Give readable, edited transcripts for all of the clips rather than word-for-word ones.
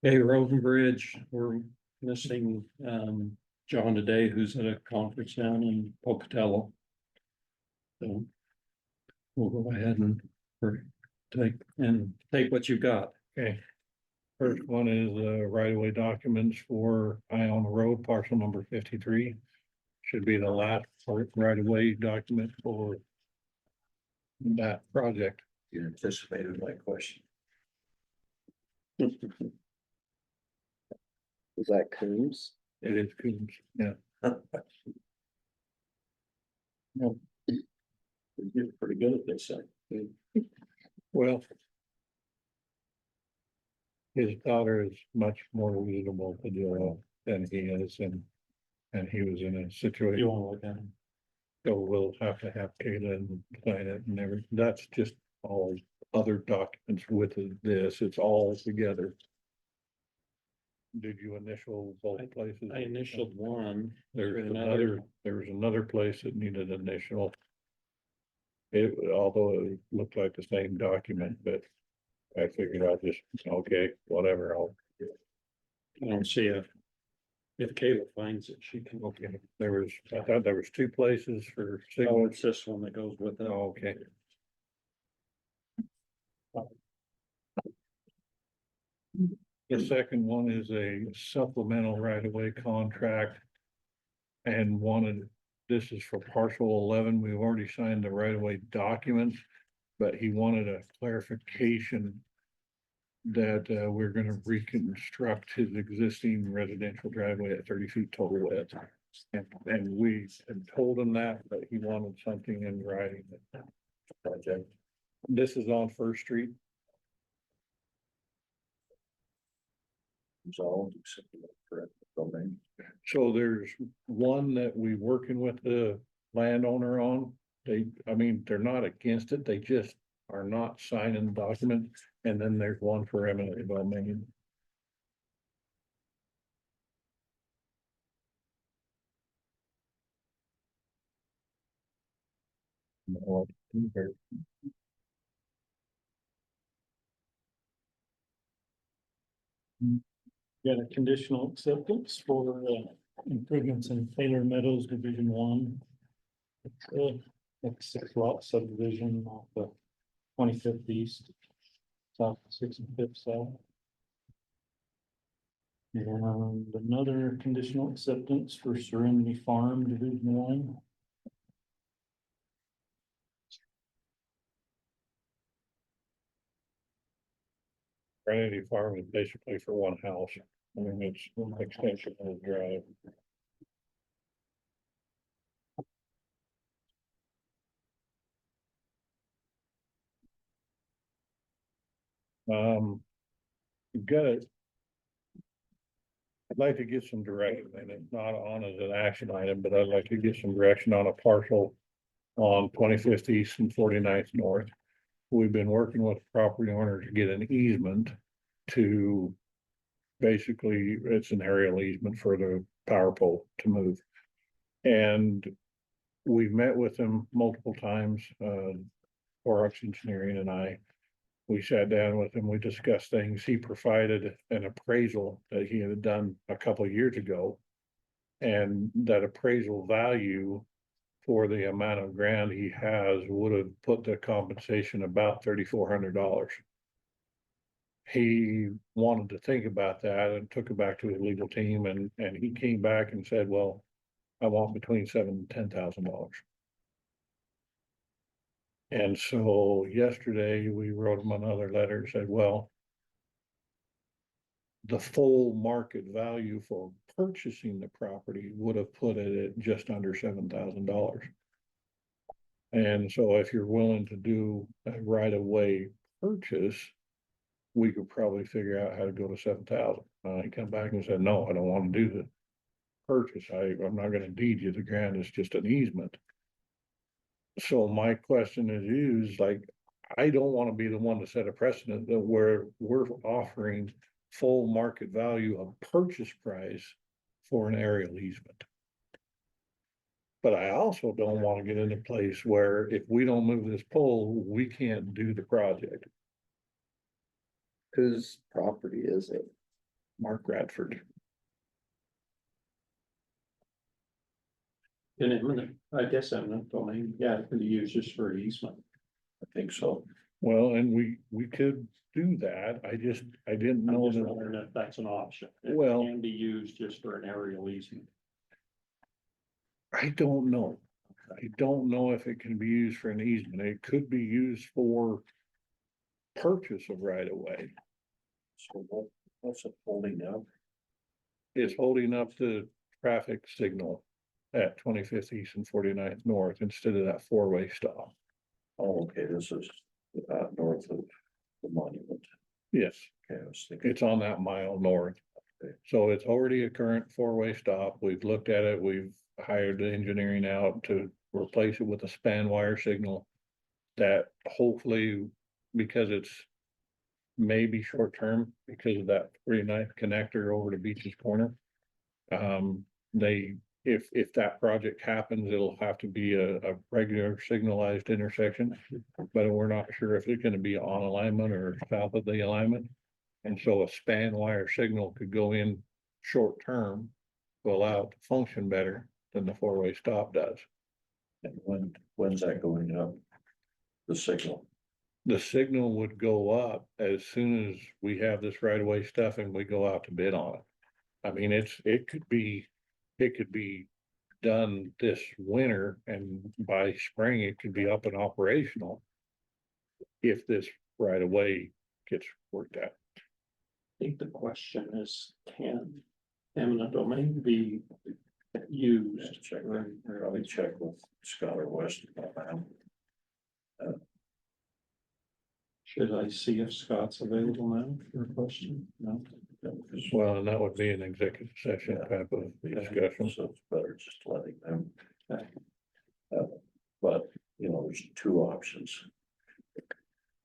Hey, Road and Bridge, we're missing John today, who's at a conference down in Pocatello. So we'll go ahead and take what you got. Okay. First one is right-of-way documents for Iona Road, parcel number 53. Should be the last right-of-way document for that project. You anticipated my question. Is that Coombs? It is Coombs, yeah. You get pretty good at this thing. Well, his daughter is much more reasonable to do than he is, and he was in a You situation. want to look at him? So we'll have to have Kayla and sign it and everything. That's just all other documents with this. It's all together. Did you initial both places? I initialed one. There's another. there was another place that needed initial. It, although it looked like the same document, but I figured I'll just, okay, whatever, I don't see if Kayla finds it, she can. okay. I thought there was two places for Oh, signature. it's this one that goes with it. Oh, okay. The second one is a supplemental right-of-way contract. And this is for parcel 11. We've already signed the right-of-way documents, but he wanted a clarification that we're gonna reconstruct his existing residential driveway at 30 feet total width. And we had told him that, but he wanted something in writing. Project. This is on First Street. Resolved, except for the correct domain. So there's one that we working with the landowner on. They're not against it, they just are not signing the document. And then there's one for eminent domain. Got a conditional acceptance for improvements in Taylor Meadows Division 1. It's a 6-lot subdivision off the 25th East, south of 6th and 5th South. And another conditional acceptance for Serenity Farm Division 1. Serenity Farm is basically for one house. I mean, it's an extension of the drive. You've got it. I'd like to get some direction, and it's not on as an action item, but I'd like to get some direction on a parcel on 25th East and 49th North. We've been working with the property owner to get an easement to, basically, it's an aerial easement for the power pole to move. And we've met with him multiple times, Forex Engineering and I. We sat down with him, we discussed things. He provided an appraisal that he had done a couple of years ago. And that appraisal value for the amount of ground he has would have put the compensation about $3,400. He wanted to think about that and took it back to his legal team, and he came back and said, well, I want between $7,000 and $10,000. And so yesterday we wrote him another letter and said, well, the full market value for purchasing the property would have put it at just under $7,000. And so if you're willing to do a right-of-way purchase, we could probably figure out how to go to 7,000. He come back and said, no, I don't want to do the purchase. I'm not going to deed you the ground. It's just an easement. So my question is like, I don't want to be the one to set a precedent that where we're offering full market value of purchase price for an aerial easement. But I also don't want to get in a place where if we don't move this pole, we can't do the project. Whose property is it? Mark Radford. In eminent, I guess eminent domain, yeah, it can be used just for easement. I think so. Well, and we could do that. I didn't I'm know just that. wondering if that's an option. It Well- can be used just for an aerial easement. I don't know. I don't know if it can be used for an easement. It could be used for purchase of right of way. So what's it holding up? It's holding up the traffic signal at 25th East and 49th North instead of that four-way stop. Oh, okay, this is north of the monument. Yes, Okay, I was thinking. it's on that mile north. So it's already a current four-way stop. We've looked at it. We've hired the engineering out to replace it with a span wire signal. That hopefully, because it's maybe short-term, because of that 49th connector over to Beach's Corner. If that project happens, it'll have to be a regular signalized intersection. But we're not sure if it's gonna be on alignment or south of the alignment. And so a span wire signal could go in short term to allow it to function better than the four-way stop does. And when's that going up? The signal? The signal would go up as soon as we have this right of way stuff and we go out to bid on it. I mean, it could be done this winter, and by spring, it could be up and operational. If this right of way gets worked out. I think the question is, can eminent domain be used? Check, probably check with Scott or West about that. Should I see if Scott's available now for a question? No? Well, and that would be an executive session type of discussion. So it's better just letting them. Okay. But, there's two options.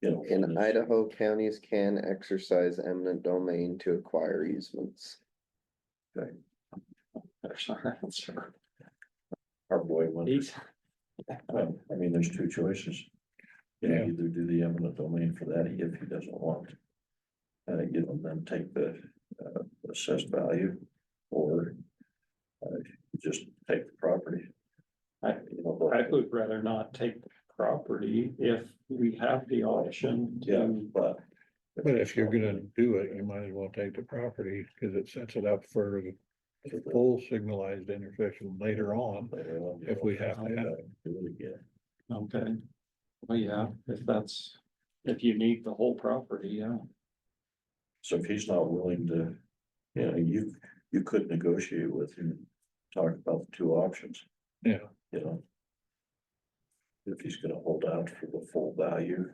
In Idaho, counties can exercise eminent domain to acquire easements. There's our answer. Our boy went, He's, I mean, there's two choices. Yeah. Either do the eminent domain for that if he doesn't want. Then take the assessed value, or just take the property. I would rather not take the property if we have the option Yeah, to. but. But if you're gonna do it, you might as well take the property, because it sets it up for the full signalized intersection later on. If we have to have it. Do it again. Okay. Well, yeah, if you need the whole property, yeah. So if he's not willing to, you could negotiate with him, talk about the two options, Yeah, If he's gonna hold out for the full value,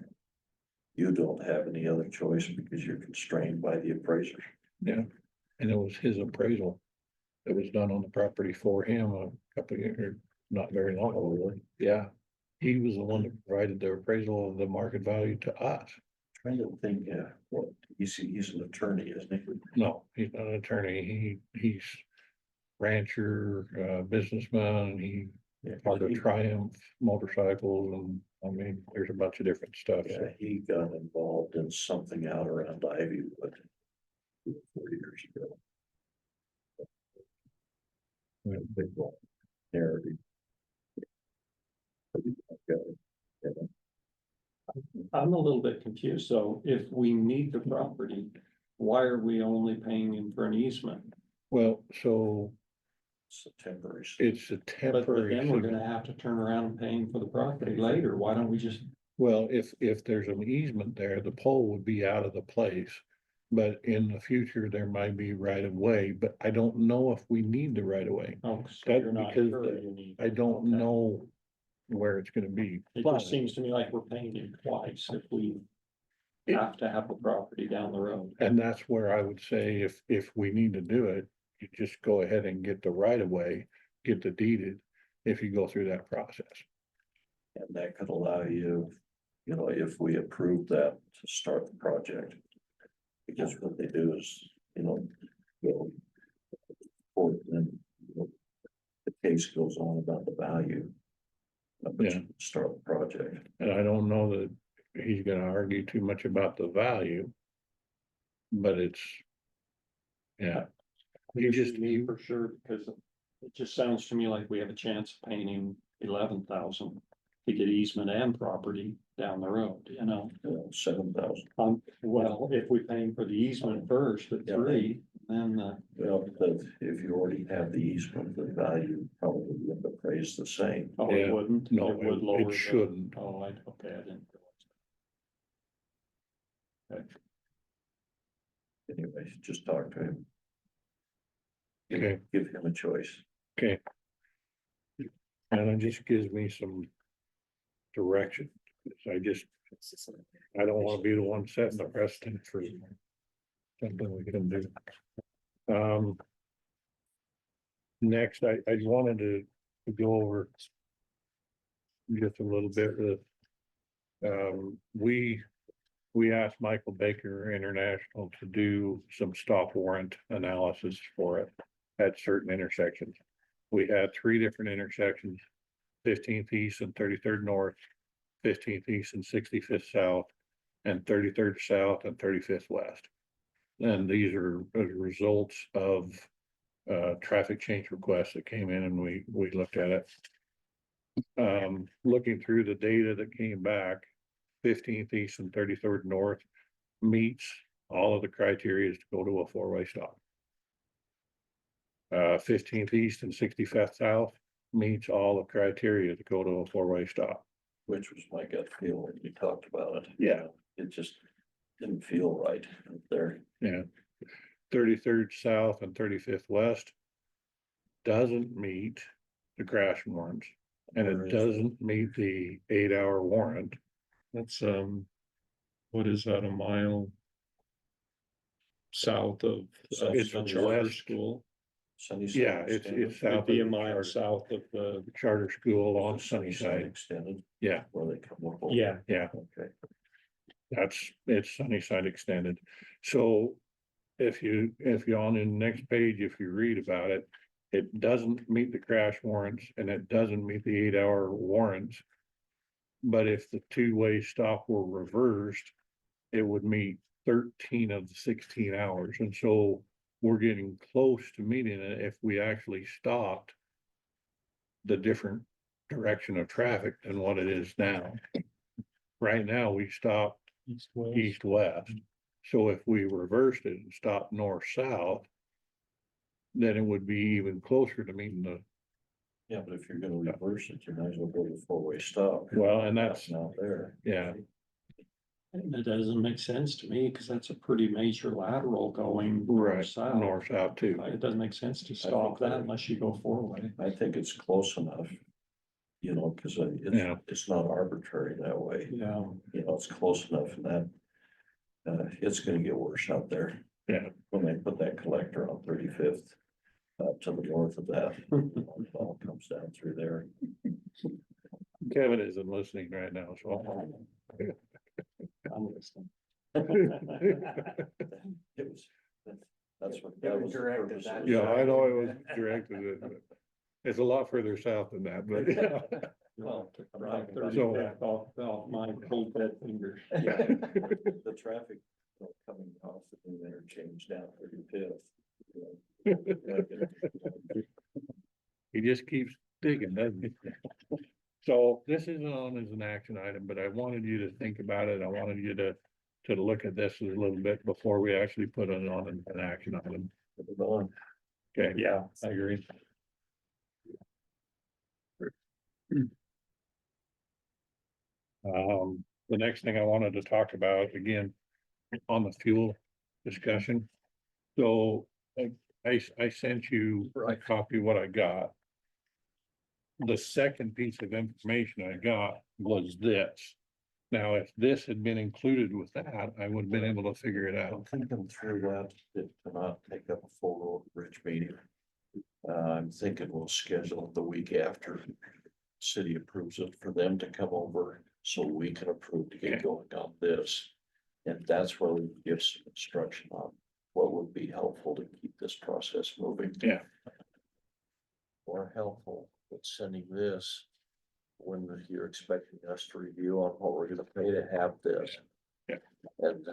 you don't have any other choice because you're constrained by the appraiser. and it was his appraisal. That was done on the property for him a couple of years, not very long ago, really. Yeah. He was the one that provided the appraisal of the market value to us. Trying to think, what, he's an attorney, isn't he? No, he's not an attorney. He's rancher, businessman. He part of Triumph Motorcycles, and I mean, there's a bunch of different stuff. Yeah, So he got involved in something out around Ivywood 4 years ago. Big one, narrative. I'm a little bit confused. So if we need the property, why are we only paying him for an easement? well, so It's a temporary. it's a But temporary. then we're signal. gonna have to turn around and pay him for the property later. Why don't we just? Well, if there's an easement there, the pole would be out of the place. But in the future, there might be right of way, but I don't know if we need the right of way. Oh, so That- you're not because sure the- you need. I don't Okay. know where it's gonna be. It But just seems to me like we're paying him twice if we It- have to have the property down the road. And that's where I would say if we need to do it, you just go ahead and get the right of way, get the deeded, if you go through that process. And that could allow you, if we approve that, to start the project. Because what they do is, go. Or then, the case goes on about the value. But Yeah. you start the project. And I don't know that he's gonna argue too much about the value. But Yeah. You just, Me for sure, because it just sounds to me like we have a chance of paying 11,000 to get easement and property down the road, you know? 7,000. Well, if we pay for the easement first at Yeah. 3, then, Well, but if you already have the easement, the value probably would appraise the same. oh, Yeah. it wouldn't. No, It would it lower the- shouldn't. Oh, okay, I didn't. realize Anyway, just talk to him. Okay. Give him a choice. okay. And it just gives me some direction. I don't wanna be the one setting the precedent for something we can do. Next, I wanted to go over just a little bit with, we asked Michael Baker International to do some stop warrant analysis for it at certain intersections. We had 3 different intersections, 15th East and 33rd North, 15th East and 65th South, and 33rd South and 35th West. And these are as results of traffic change requests that came in and we looked at it. Looking through the data that came back, 15th East and 33rd North meets all of the criteria to go to a 4-way stop. 15th East and 65th South meets all the criteria to go to a 4-way stop. Which was my gut feel when we talked about it. Yeah. It just didn't feel right up there. Yeah. 33rd South and 35th West doesn't meet the crash warrants, and Where it is doesn't meet the 8-hour warrant. That's, what is that, a mile south of It's the charter west. school? Sunnyside Yeah, it's Extended, south It'd of be a the mile charter, south of the, charter school on Sunnyside Sunnyside. Extended. Yeah. Where they come up. over. yeah, Yeah, Okay. it's Sunnyside Extended. So if you on the next page, if you read about it, it doesn't meet the crash warrants and it doesn't meet the 8-hour warrants. But if the 2-way stop were reversed, it would meet 13 of the 16 hours. And so we're getting close to meeting it if we actually stopped the different direction of traffic than what it is now. Right now, we stop east-west. east-west. So if we reversed it and stopped north-south, then it would be even closer to meeting the, Yeah, but if you're gonna reverse it, you might as well go to 4-way stop. well, and that's, Not there. yeah. And it doesn't make sense to me, because that's a pretty major lateral going Right, south. north-south too. It doesn't make sense to stop that unless you go 4-way. I think it's close enough. You know, cause Yeah. it's not arbitrary that way. Yeah, You know, it's close enough and that. It's gonna get worse out there. Yeah. When they put that collector on 35th. To the north of that, it all comes down through there. Kevin isn't listening right now, so. I'm listening. It was, that's what. That was the purpose of it. Yeah, I know it was directed at, but it's a lot further south than that, but yeah. Well, I'm Right, talking about 30 So- back off my cold dead fingers. Yeah, the traffic coming off the new interchange down 35th. He just keeps digging, doesn't he? So this isn't on as an action item, but I wanted you to think about it. I wanted you to look at this a little bit before we actually put it on an action item. Okay. Yeah, I agree. The next thing I wanted to talk about, again, on the fuel discussion. So I sent you a copy of what I got. The second piece of information I got was this. Now, if this had been included with that, I would have been able to figure it I'm out. thinking through that, to not take up a full road bridge meeting. I'm thinking we'll schedule it the week after. City approves it for them to come over, so we can approve to get Okay. going on this. And that's where we give some instruction on what would be helpful to keep this process moving. Yeah. More helpful with sending this when you're expecting us to review on what we're gonna pay to have this. Yeah. And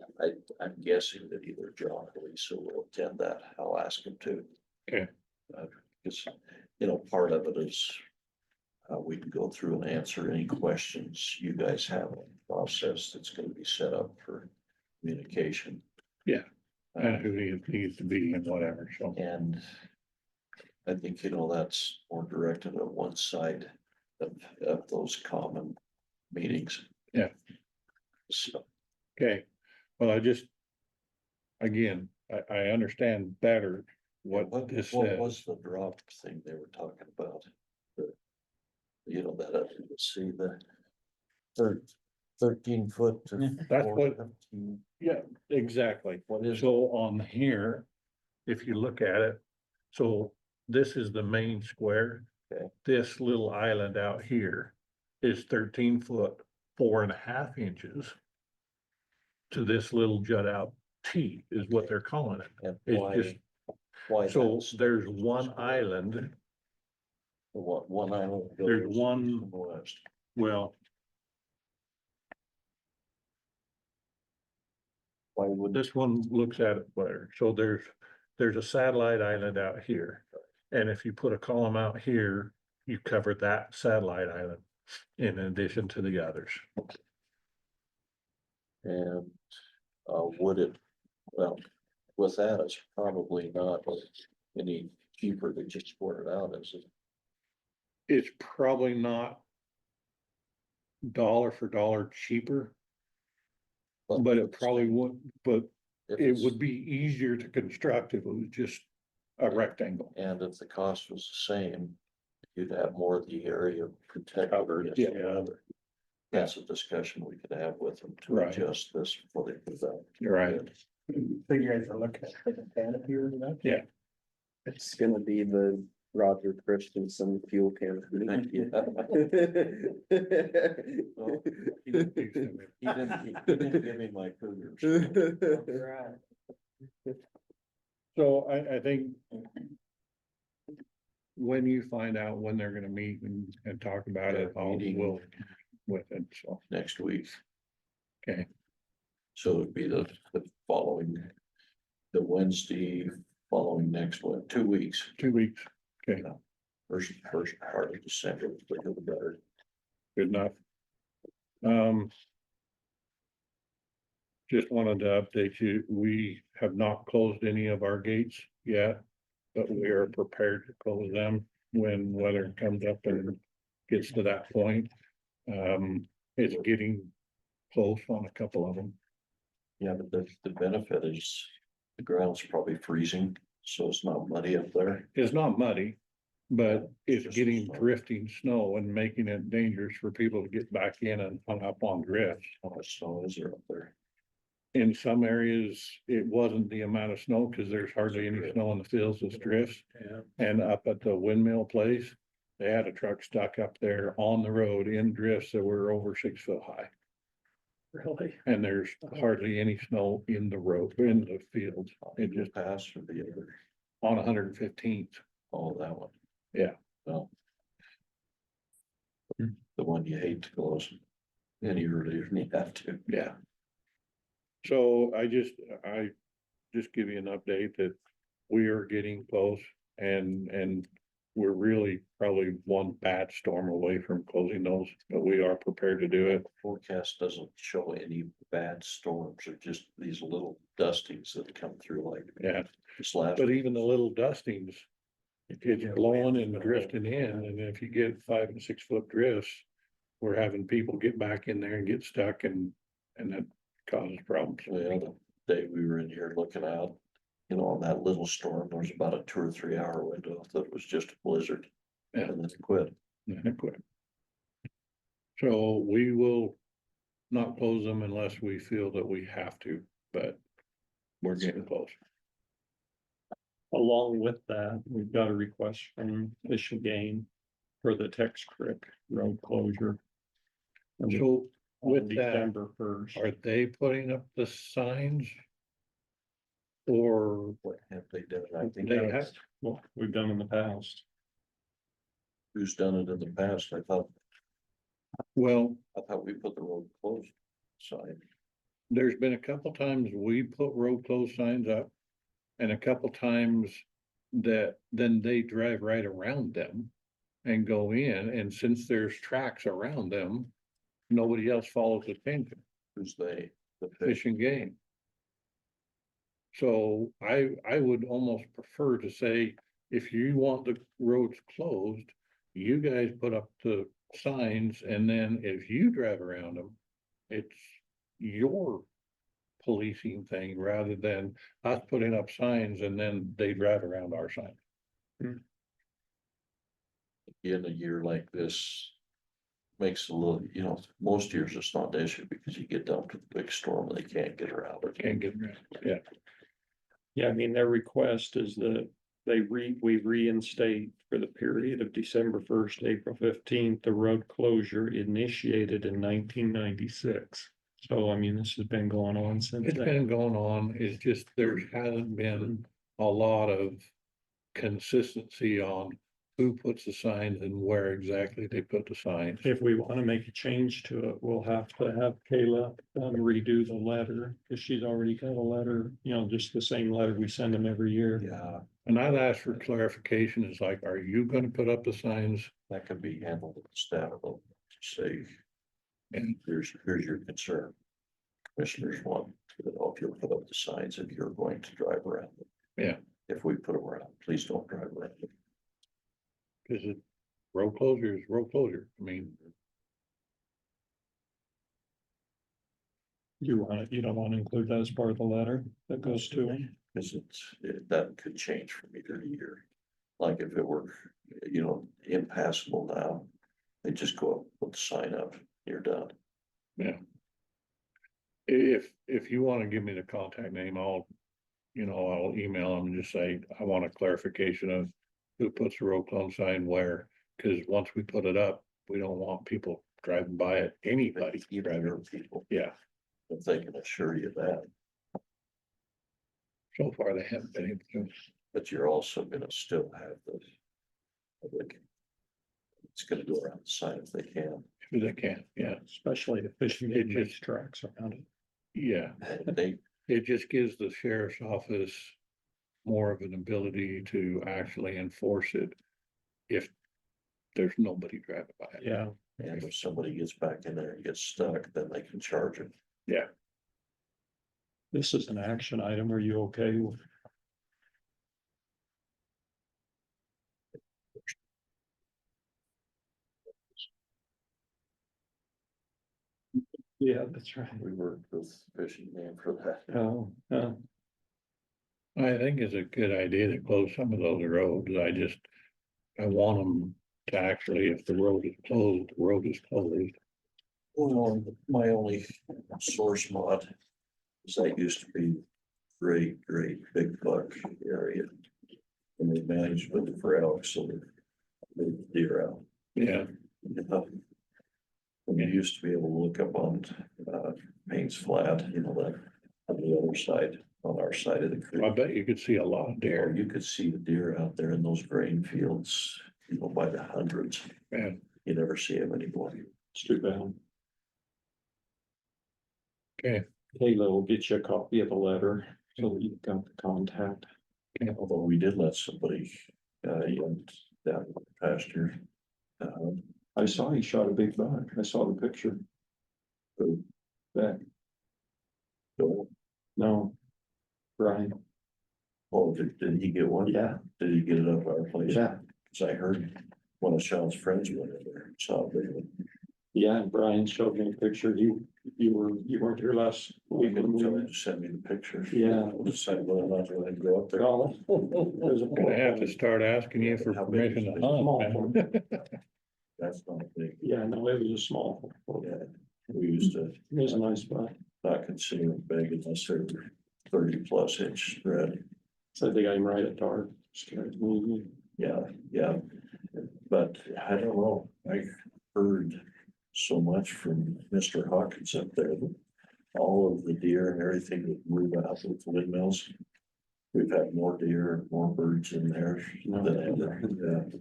I'm guessing that either John or Lisa will attend that, I'll ask him to. Okay. Because, you know, part of it is. We can go through and answer any questions you guys have on the process that's gonna be set up for communication. Yeah. And who needs to be and whatever, so. And I think, you know, that's more directed at one side of those common meetings. Yeah. So, Okay, well, again, I understand better what this what says. was the drop thing they were talking about? You know, that, let's see, the 13 foot to. That's what- 415. Yeah, exactly. What is, So on here, if you look at it, so this is the main square. Okay. This little island out here is 13 foot, 4.5 inches. To this little jut out T is what they're calling it. and It's just, why? so that's- there's one island, One island. There's goes one- east and west. well, Why would this one looks at it better. So there's a satellite island out here. And if you put a column out here, you cover that satellite island in addition to the others. and would it, well, with that, it's probably not any cheaper to just sort it out, is it? It's probably not dollar for dollar cheaper, but it probably would, but If it it's- would be easier to construct if it was just a rectangle. And if the cost was the same, you'd have more of the area protected. Covered, against yeah. the other. That's a discussion we could have with them to Right. adjust this before they put that. You're right. So you guys are looking at like a canopy or that? Yeah. It's gonna be the Roger Christensen fuel can. Well, He didn't give me my cougars. So I think when you find out when they're gonna meet and talk about it, I'll Meeting. will with it, so, Next week. okay. So it'd be the following, the Wednesday following next one, 2 weeks, 2 weeks, first part of December, the quicker the better. good enough. Just wanted to update you, we have not closed any of our gates yet, but we are prepared to close them when weather comes up and gets to that point. It's getting close on a couple of them. Yeah, but the benefit is the ground's probably freezing, so it's not muddy up there. It's not muddy, but it's Just getting snow. drifting snow and making it dangerous for people to get back in and hung up on drifts. How much snow is there up there? In some areas, it wasn't the amount of snow because there's hardly any snow in the fields, it's drifts. Yeah. And up at the windmill place, they had a truck stuck up there on the road in drifts that were over 6 foot high. Really? And there's hardly any snow in the road, in the fields, it just Passed or the other, on 115th. oh, that one. Yeah. Well. The one you hate to close any earlier than you have to. Yeah. So I just give you an update that we are getting close and we're really probably one bad storm away from closing those, but we are prepared to do it. Forecast doesn't show any bad storms or just these little dustings that come through like. Yeah. This last. But even the little dustings, it's blowing and drifting in, and if you get 5 and 6 foot drifts, we're having people get back in there and get stuck and that causes problems. Well, the day we were in here looking out, you know, on that little storm, there was about a 2 or 3 hour window that was just a blizzard. Yeah. And then it quit. And it quit. So we will not close them unless we feel that we have to, but we're getting close. Along with that, we've got a request from Fish and Game for the Tex Creek road closure. And So on with that, December 1st. are they putting up the signs? Or What have they done? I think they that's have, What we've done in the past. who's done it in the past. I thought well, we put the road closed sign. there's been a couple times we put road closed signs up. and a couple times that then they drive right around them and go in, and since there's tracks around them, nobody else follows the chain Who's they? The fish and game. So I would almost prefer to say, if you want the roads closed, you guys put up the signs, and then if you drive around them, it's your policing thing rather than us putting up signs and then they drive around our sign. In a year like this. Makes a little, most years it's not an issue because you get down to the big storm and they can't get around it. Can't get around, yeah. Yeah, I mean, their request is that we reinstate for the period of December 1st, April 15th, the road closure initiated in 1996. So, I mean, this has been going on since It's then. been going on, it's just there hasn't been a lot of consistency on who puts the signs and where exactly they put the signs. If we want to make a change to it, we'll have to have Kayla redo the letter, because she's already got a letter, just the same letter we send them every year. Yeah, And I've asked for clarification, it's like, are you gonna put up the signs? that could be handled at the staff level. Say, And here's your concern. Commissioners want, if you'll put up the signs, if you're going to drive around them. Yeah. If we put them around, please don't drive around them. is it road closure is road closure, I mean, You don't want to include that as part of the letter that goes to them? Because that could change from year to year. Like if it were, impassable now, they just go up, put the sign up, you're done. if you wanna give me the contact name, I'll email them and just say, I want a clarification of who puts the road closed sign where, cause once we put it up, we don't want people driving by it, anybody Even your driving, people, yeah, if they can assure you that, so far they haven't been able to. but you're also gonna still have the public. It's gonna go around the sign if they can. If they can, yeah, Especially if fishing It game makes tracks around it. yeah, They, it just gives the sheriff's office more of an ability to actually enforce it if there's nobody driving by it. Yeah, and if somebody gets back in there and gets stuck, then they can charge them. this is an action item. Are you okay with? Yeah, that's right. We worked with fishing game for that. Oh, I think it's a good idea to close some of those roads, I want them to actually, if the road is closed, the road is closed. Well, my only source mod is that used to be great big buck area. And they managed with it for elk, so they deer out. Yeah, And you used to be able to look up on Payne's Flat, that on the other side, on our side of the creek. I bet you could see a lot of There, deer. you could see the deer out there in those grain fields, by the hundreds. Man, You never see them anymore. it's too bad. okay, Kayla will get you a copy of the letter, so that you've got the contact. Although we did let somebody, down in the pasture. I saw he shot a big buck. I saw the picture. Who? Back, Go, no. Brian, oh, did he get one? yeah, Did he get it up our place? yeah, Cause I heard one of Sean's friends went in there, and saw a big one. yeah, Brian showed me a picture. You weren't here last week. He didn't tell him to send me the picture. Yeah. I'll decide whether or not to let him go up there. Oh, there's a I'm gonna have to start asking you for How big permission is to it? Small hunt, one. man. That's not big. Yeah, no, it was a small one. Yeah, we used to It was a nice buck. not consider them big unless they're 30+ inch spread. So they got him right at dark. Scared me. Yeah, but I don't know, I heard so much from Mr. Hawkins up there. That all of the deer and everything that move out with the windmills. We've had more deer and more birds in there than ever. Yeah.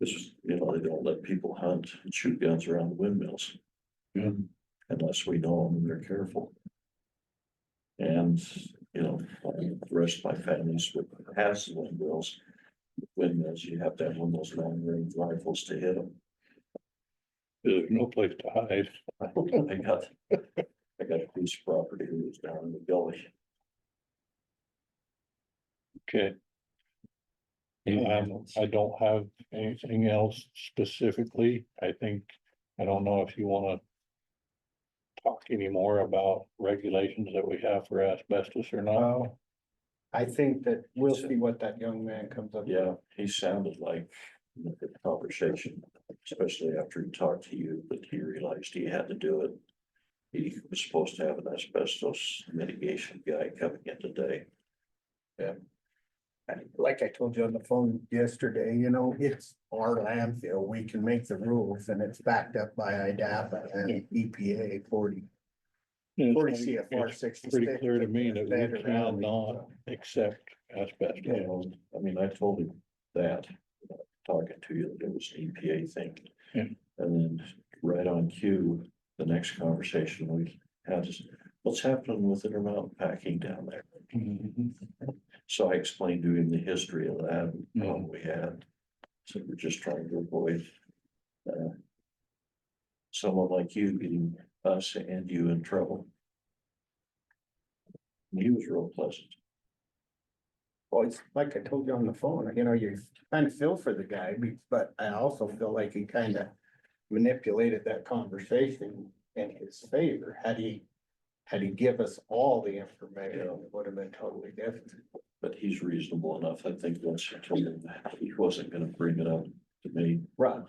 This is, they don't let people hunt and shoot guns around the windmills. Yeah. Unless we know them and they're careful. And you know, the rest of my family's with has windmills. Windmills, you have to have one of those long range rifles to hit them. There's no place to hide. I got a piece of property that was down in the gully. Okay. I don't have anything else specifically. I think, I don't know if you wanna talk anymore about regulations that we have for asbestos or not. Well, I think that we'll see what that young man comes up with. Yeah, he sounded like in the conversation, especially after he talked to you, that he realized he had to do it. He was supposed to have an asbestos mitigation guy coming in today. Like I told you on the phone yesterday, you know, it's our landfill, we can make the rules and it's backed up by IDAPA and EPA 40 And it's CFR it's 66. pretty clear to me that we Federal, cannot so. accept asbestos. You know, I mean, I told him that, talking to you, that it was an EPA thing. Yeah. And then right on cue, the next conversation we had is, what's happening with Intermountain Packing down there? Mhm. So I explained to him the history of that, problem we had. So we're just trying to avoid someone like you getting us and you in trouble. And he was real pleasant. Well, it's like I told you on the phone, you know, you kind of feel for the guy, but I also feel like he kind of manipulated that conversation in his favor. Had he give us all the information, it would have been totally different. But he's reasonable enough. I think once I told him that he wasn't gonna bring it up to me. Right,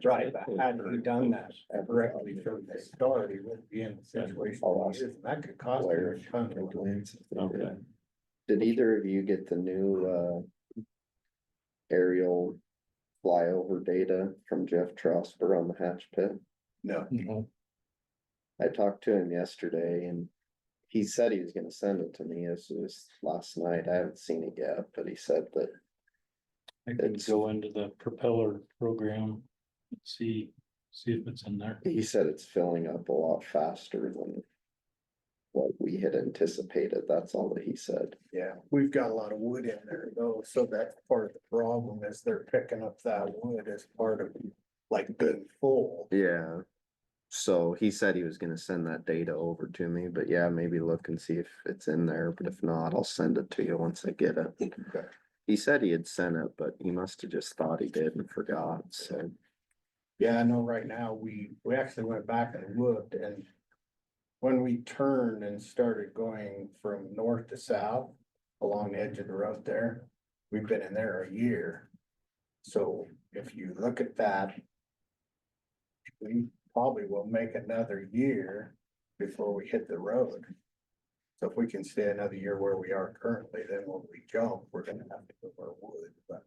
right, but had he done that correctly from the start, he wouldn't be in the situation he is, and that could cost him a ton of money. Okay. Did either of you get the new aerial flyover data from Jeff Trosper on the hatch pit? No, Mhm. I talked to him yesterday and he said he was gonna send it to me. This was last night. I haven't seen it yet, but he said that I can go into the propeller program, and see if it's in there. he said it's filling up a lot faster than what we had anticipated. That's all that he said. yeah, we've got a lot of wood in there though, so that's part of the problem is they're picking up that wood as part of like being full. Yeah. So he said he was gonna send that data over to me, but yeah, maybe look and see if it's in there, but if not, I'll send it to you once I get it. Okay. He said he had sent it, but he must have just thought he did and forgot, so. Yeah, I know right now, we actually went back and looked and when we turned and started going from north to south along the edge of the road there, we've been in there a year. So if you look at that, we probably will make another year before we hit the road. So if we can stay another year where we are currently, then when we jump, we're gonna have to go our wood, but.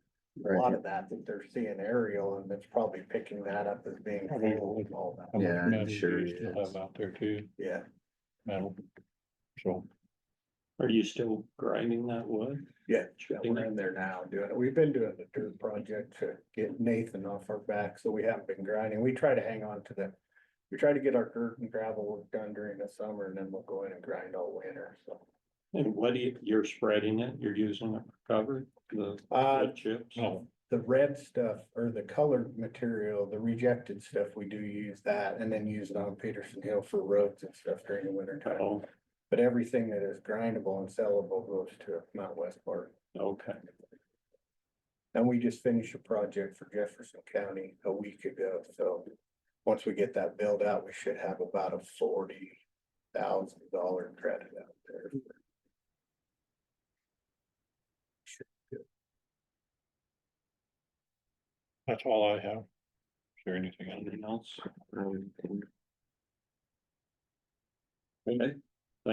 A lot of that they're seeing aerial and it's probably picking that up as being full and all How that. much Yeah, I'm metal do sure you he still is. have out there too, Yeah, metal? So, Are you still grinding that wood? yeah, we're in there now doing it. We've been doing the dirt project to get Nathan off our back, so we haven't been grinding. We try to hang on to we try to get our dirt and gravel work done during the summer and then we'll go in and grind all winter, so. And what you're spreading it, you're using it for cover, the wood chips? no, The red stuff or the colored material, the rejected stuff, we do use that and then use it on Peterson Hill for roads and stuff during the winter time. Oh, But everything that is grindable and sellable goes to Mount West Park. okay. And we just finished a project for Jefferson County a week ago, so. Once we get that built out, we should have about a $40,000 credit out there. that's all I have. Is there anything else? Anything else? Um, Okay,